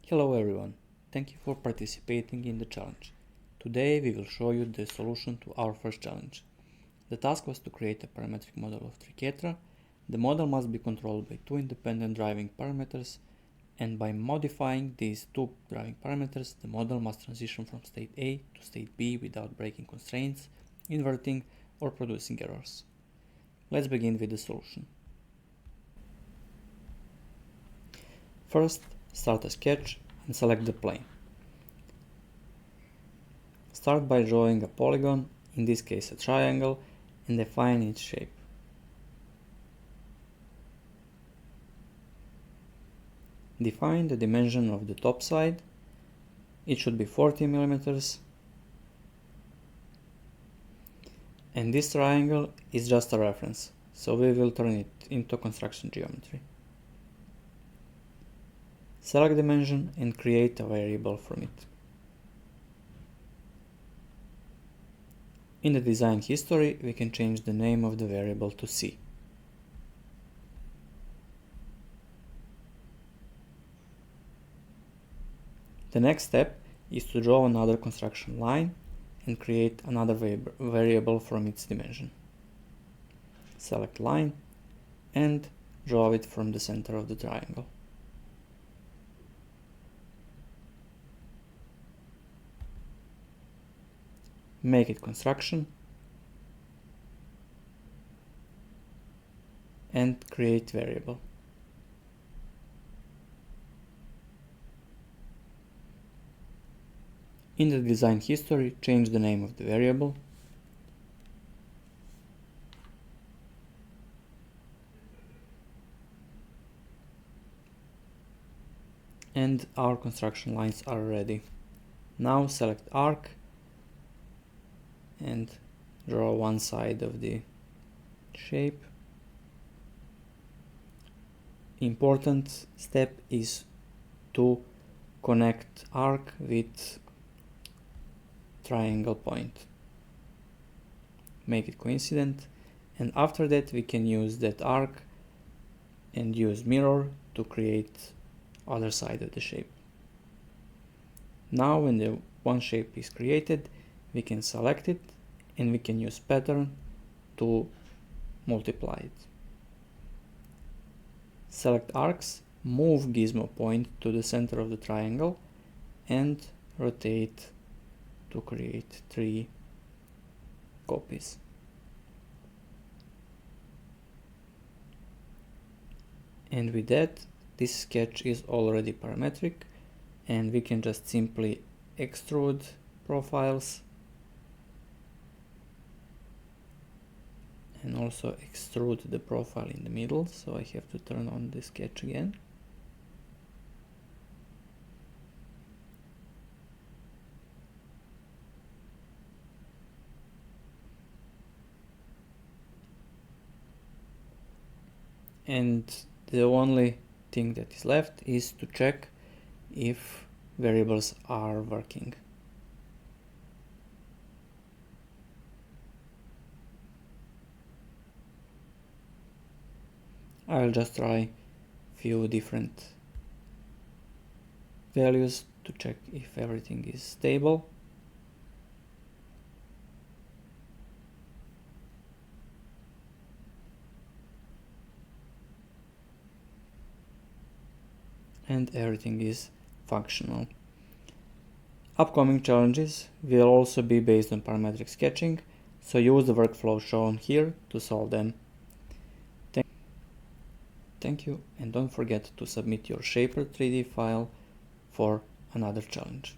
Hello everyone, thank you for participating in the challenge. Today we will show you the solution to our first challenge. The task was to create a parametric model of triquetra. The model must be controlled by two independent driving parameters, and by modifying these two driving parameters, the model must transition from state A to state B without breaking constraints, inverting, or producing errors. Let's begin with the solution. First, start a sketch and select the plane. Start by drawing a polygon, in this case a triangle, and define its shape. Define the dimension of the top side. It should be 40 millimeters. And this triangle is just a reference, so we will turn it into construction geometry. Select dimension and create a variable from it. In the design history, we can change the name of the variable to C. The next step is to draw another construction line and create another variable from its dimension. Select line and draw it from the center of the triangle. Make it construction and create variable. In the design history, change the name of the variable. And our construction lines are ready. Now select arc and draw one side of the shape. Important step is to connect arc with triangle point. Make it coincident, and after that we can use that arc and use mirror to create other side of the shape. Now when the one shape is created, we can select it and we can use pattern to multiply it. Select arcs, move gizmo point to the center of the triangle and rotate to create 3 copies. And with that, this sketch is already parametric, and we can just simply extrude profiles and also extrude the profile in the middle, so I have to turn on the sketch again. And the only thing that is left is to check if variables are working. I will just try few different values to check if everything is stable. And everything is functional. Upcoming challenges will also be based on parametric sketching, so use the workflow shown here to solve them. Thank you, and don't forget to submit your Shapr3D file for another challenge.